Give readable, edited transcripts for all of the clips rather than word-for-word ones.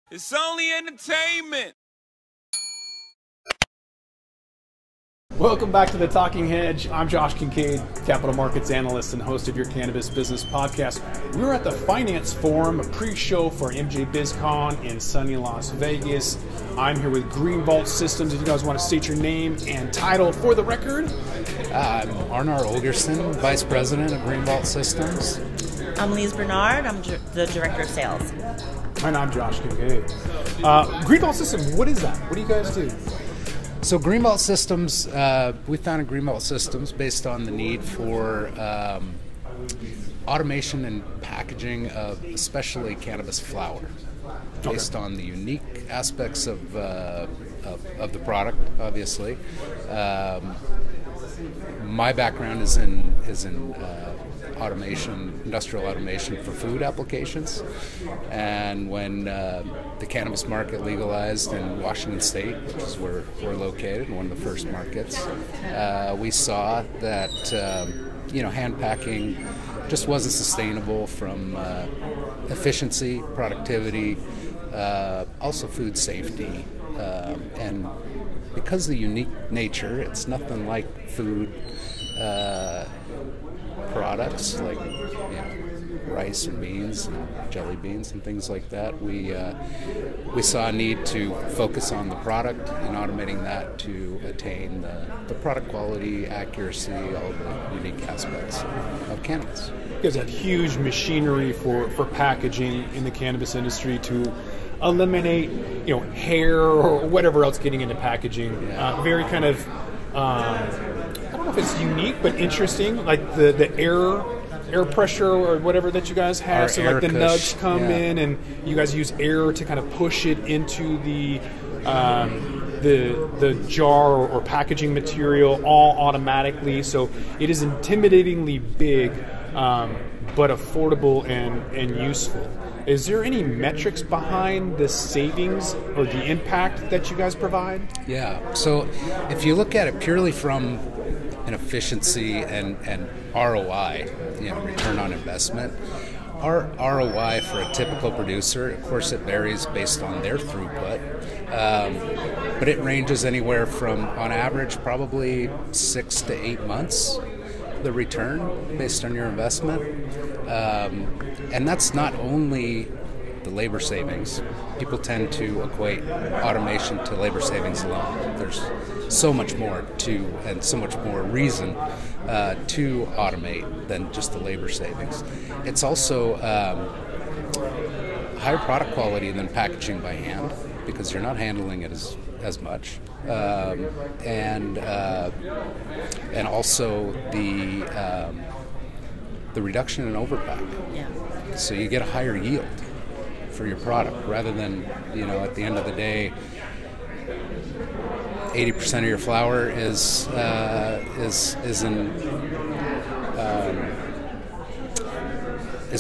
It's only entertainment. Welcome back to the Talking Hedge. I'm Josh Kincaid, Capital Markets Analyst and host of your Cannabis Business Podcast. We're at the Finance Forum, a pre-show for MJ BizCon in sunny Las Vegas. I'm here with Greenbelt Systems. If you guys want to state your name and title for the record. I'm Arnar Olgeirsson, Vice President of Greenbelt Systems. I'm Lise Bernard. I'm the Director of Sales. And I'm Josh Kincaid. Greenbelt Systems, what is that? What do you guys do? So Greenbelt Systems, we founded Greenbelt Systems based on the need for automation and packaging of especially cannabis flower, based on the unique aspects of the product. Obviously, my background is in automation, industrial automation for food applications. And when the cannabis market legalized in Washington State, which is where we're located, one of the first markets, we saw that hand packing just wasn't sustainable from efficiency, productivity, also food safety, and because of the unique nature, it's nothing like food products like rice and beans and jelly beans and things like that. We saw a need to focus on the product and automating that to attain the product quality, accuracy, all the unique aspects of cannabis. You guys have huge machinery for packaging in the cannabis industry to eliminate hair or whatever else getting into packaging. Very kind of I don't know if it's unique, but interesting, like the air pressure or whatever that you guys have. Our so like the nugs come in, and you guys use air to kind of push it into the jar or packaging material all automatically. So it is intimidatingly big, but affordable and useful. Is there any metrics behind the savings or the impact that you guys provide? Yeah. So if you look at it purely from an efficiency and ROI, return on investment, our ROI for a typical producer, of course, it varies based on their throughput, but it ranges anywhere from, on average, probably 6 to 8 months. The return based on your investment, and that's not only the labor savings. People tend to equate automation to labor savings alone. There's so much more and so much more reason to automate than just the labor savings. It's also higher product quality than packaging by hand because you're not handling it as much. And also the reduction in overpack. Yeah. So you get a higher yield for your product rather than at the end of the day, 80% of your flour is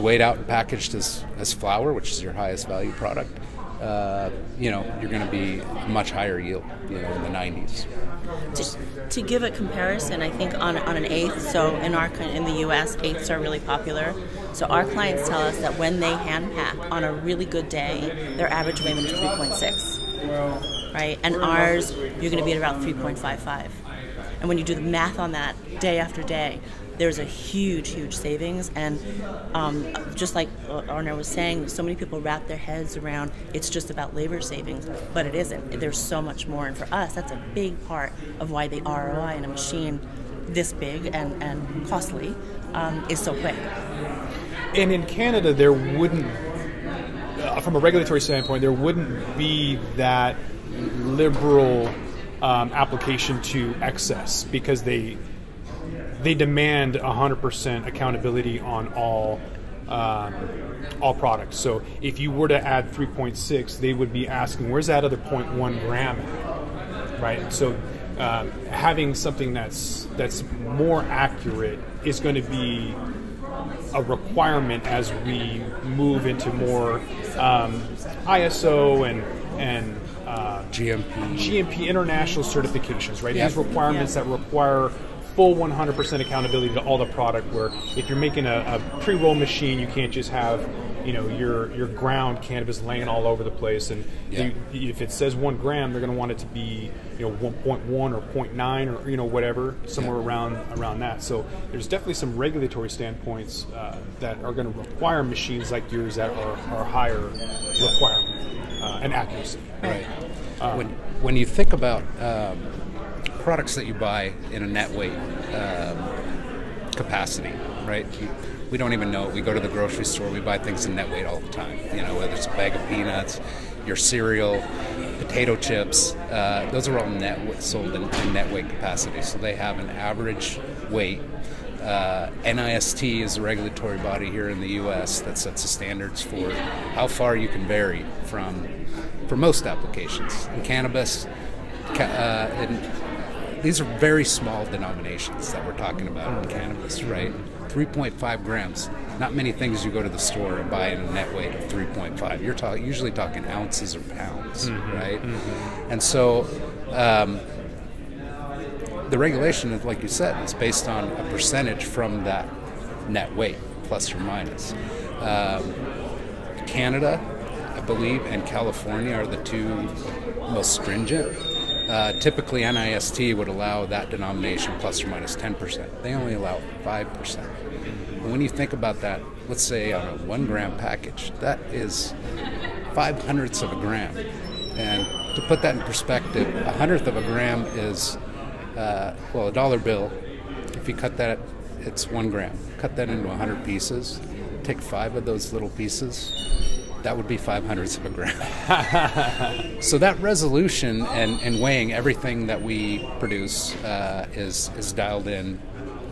weighed out and packaged as flour, which is your highest value product. You're going to be much higher yield, in the 90s. To give a comparison, I think on an eighth, so in the U.S., eighths are really popular. So our clients tell us that when they hand pack on a really good day, their average weighment is 3.6, right? And ours, you're going to be at about 3.55. And when you do the math on that day after day, there's a huge savings, and just like Arnar was saying, so many people wrap their heads around it's just about labor savings, but it isn't. There's so much more, and for us, that's a big part of why the ROI in a machine this big and costly is so quick. And in Canada, there wouldn't, from a regulatory standpoint, there wouldn't be that liberal application to excess because they demand 100% accountability on all products. So if you were to add 3.6, they would be asking, where's that other 0.1 gram at, right? So having something that's more accurate is going to be a requirement as we move into more ISO and GMP international certifications, right? Yep. These requirements that require full 100% accountability to all the product, where if you're making a pre-roll machine, you can't just have your ground cannabis laying all over the place, and if it says 1 gram, they're going to want it to be 1.1 or 0.9 or whatever, somewhere around that. So there's definitely some regulatory standpoints that are going to require machines like yours that are higher requirement and accuracy. Right. When you think about products that you buy in a net weight capacity, right? We don't even know it. We go to the grocery store, we buy things in net weight all the time. Whether it's a bag of peanuts, your cereal, potato chips, those are all sold in net weight capacity. So they have an average weight. NIST is a regulatory body here in the U.S. that sets the standards for how far you can vary for most applications. In cannabis, these are very small denominations that we're talking about in cannabis, right? 3.5 grams. Not many things you go to the store and buy in a net weight of 3.5. You're usually talking ounces or pounds, right? And so the regulation, like you said, is based on a percentage from that net weight, plus or minus. Canada, I believe, and California are the two most stringent. Typically, NIST would allow that denomination plus or minus 10%. They only allow 5%. When you think about that, let's say on a 1 gram package, that is 0.05 of a gram. And to put that in perspective, 1/100 of a gram is, a dollar bill. If you cut that, it's 1 gram. Cut that into 100 pieces, take 5 of those little pieces, that would be 0.05 of a gram. So that resolution and weighing everything that we produce is dialed in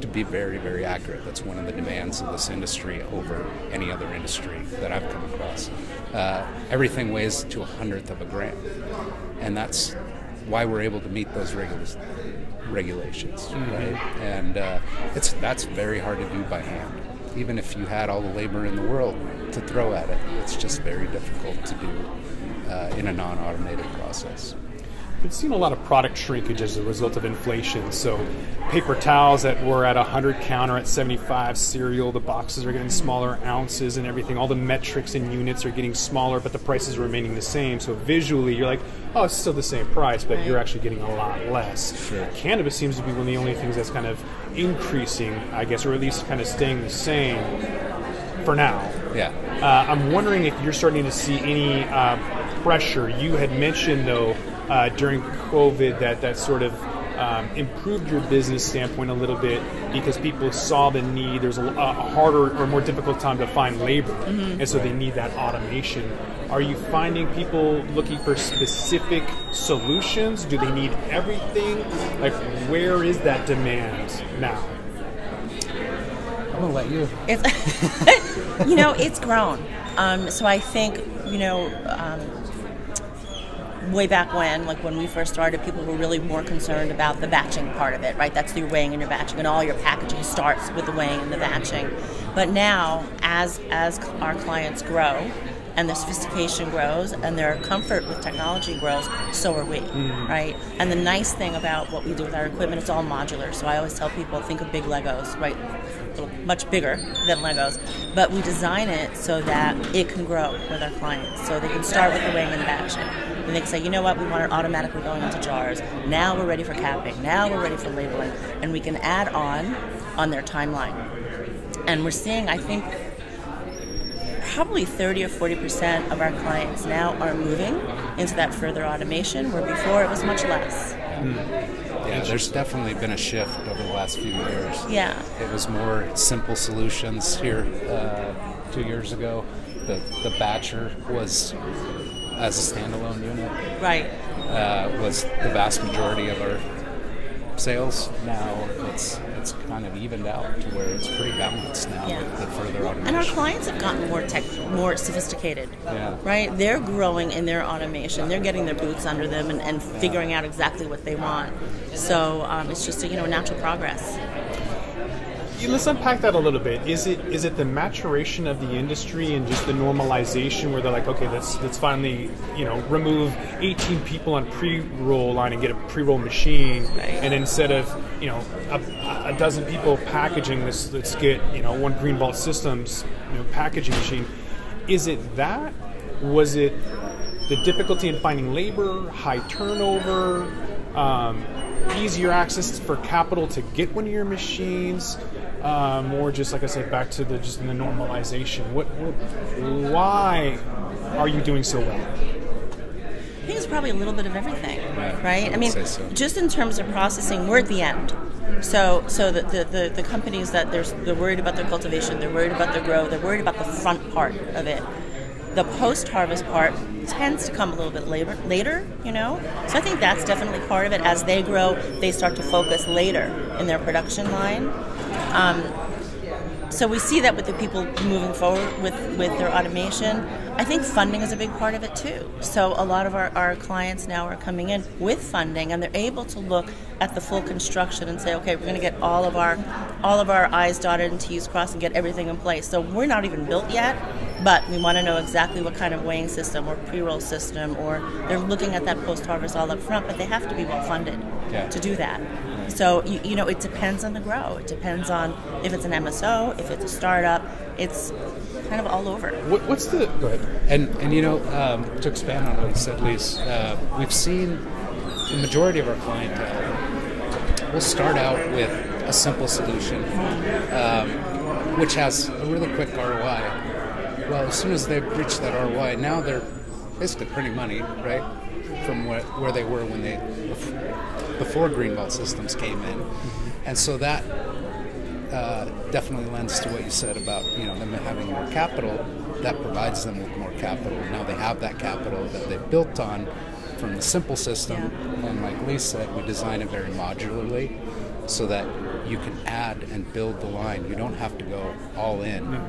to be very, very accurate. That's one of the demands of this industry over any other industry that I've come across. Everything weighs to 1/100 of a gram, and that's why we're able to meet those regulations, right? And that's very hard to do by hand. Even if you had all the labor in the world to throw at it, it's just very difficult to do in a non-automated process. We've seen a lot of product shrinkage as a result of inflation. So paper towels that were at 100 count are at 75, cereal, the boxes are getting smaller, ounces and everything. All the metrics and units are getting smaller, but the prices are remaining the same. So visually, you're like, oh, it's still the same price, but you're actually getting a lot less. Sure. Cannabis seems to be one of the only things that's kind of increasing, I guess, or at least kind of staying the same for now. Yeah. I'm wondering if you're starting to see any pressure. You had mentioned, though, during COVID that sort of improved your business standpoint a little bit because people saw the need. There's a harder or more difficult time to find labor, and so they need that automation. Are you finding people looking for specific solutions? Do they need everything? Like, where is that demand now? I'm going to let you. It's grown. So I think, way back when we first started, people were really more concerned about the batching part of it, right? That's your weighing and your batching, and all your packaging starts with the weighing and the batching. But now, as our clients grow, and their sophistication grows, and their comfort with technology grows, so are we, right? And the nice thing about what we do with our equipment, it's all modular. So I always tell people, think of big Legos, right? Much bigger than Legos, but we design it so that it can grow with our clients. So they can start with the weighing and the batching. And they can say, you know what, we want it automatically going into jars. Now we're ready for capping. Now we're ready for labeling. And we can add on their timeline. And we're seeing, I think, probably 30 or 40% of our clients now are moving into that further automation, where before it was much less. Yeah, there's definitely been a shift over the last few years. Yeah. It was more simple solutions here 2 years ago. The batcher was, as a standalone unit, right, was the vast majority of our sales. Now it's kind of evened out to where it's pretty balanced now with the further automation. And our clients have gotten more sophisticated, right? They're growing in their automation. They're getting their boots under them and figuring out exactly what they want. So it's just a natural progress. Let's unpack that a little bit. Is it the maturation of the industry and just the normalization where they're like, okay, let's finally remove 18 people on pre-roll line and get a pre-roll machine, and instead of a dozen people packaging this, let's get one Greenbelt Systems packaging machine. Is it that? Was it the difficulty in finding labor, high turnover, easier access for capital to get one of your machines, or just, like I said, back to the normalization? Why are you doing so well? I think it's probably a little bit of everything, right? I mean, so. Just in terms of processing, we're at the end. So the companies that they're worried about their cultivation, they're worried about their grow, they're worried about the front part of it. The post-harvest part tends to come a little bit later, you know? So I think that's definitely part of it. As they grow, they start to focus later in their production line. So we see that with the people moving forward with their automation. I think funding is a big part of it too. So a lot of our clients now are coming in with funding, and they're able to look at the full construction and say, okay, we're going to get all of our I's dotted and T's crossed and get everything in place. So we're not even built yet, but we want to know exactly what kind of weighing system or pre-roll system, or they're looking at that post-harvest all up front, but they have to be well funded to do that. So, you know, it depends on the grow. It depends on if it's an MSO, if it's a startup. It's kind of all over. What's the... Go ahead. And you know, to expand on what you said, Lise, we've seen the majority of our clientele will start out with a simple solution, which has a really quick ROI. Well, as soon as they reach that ROI, now they're basically printing money, right, from where they were when before Greenbelt systems came in. And so that definitely lends to what you said about, you know, them having more capital. That provides them with more capital. Now they have that capital that they built on from the simple system. And like Lise said, we design it very modularly so that you can add and build the line. You don't have to go all in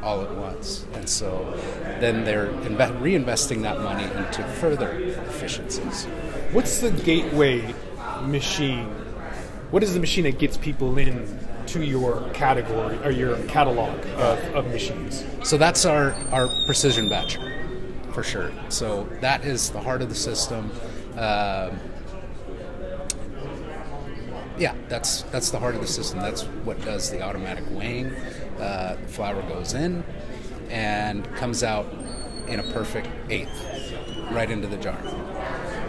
all at once. And so then they're reinvesting that money into further efficiencies. What's the gateway machine? What is the machine that gets people in to your category or your catalog of machines? So that's our precision batcher, for sure. So that is the heart of the system. That's the heart of the system. That's what does the automatic weighing. The flour goes in and comes out in a perfect eighth, right into the jar.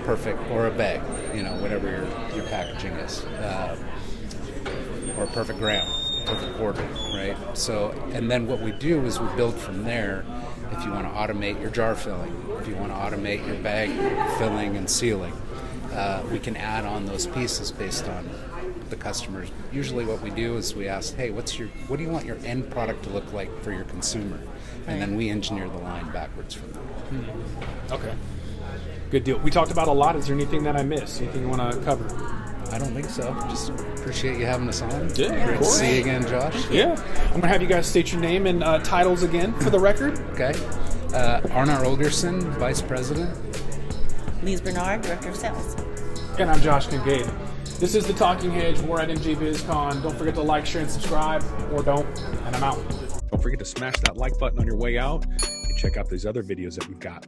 Perfect, or a bag, you know, whatever your packaging is, or a perfect gram, perfect quarter, right? So, and then what we do is we build from there. If you want to automate your jar filling, if you want to automate your bag filling and sealing, we can add on those pieces based on the customers. Usually what we do is we ask, hey, what do you want your end product to look like for your consumer? And then we engineer the line backwards from there. Okay. Good deal. We talked about a lot. Is there anything that I missed? Anything you want to cover? I don't think so. Just appreciate you having us on. Yeah, Great to see you again, Josh. Yeah. I'm going to have you guys state your name and titles again for the record. Okay. Arnar Olgeirsson, Vice President. Lise Bernard, Director of Sales. And I'm Josh Kincaid. This is The Talking Hedge. We're at MJBizCon. Don't forget to like, share, and subscribe, or don't, and I'm out. Don't forget to smash that like button on your way out and check out these other videos that we've got.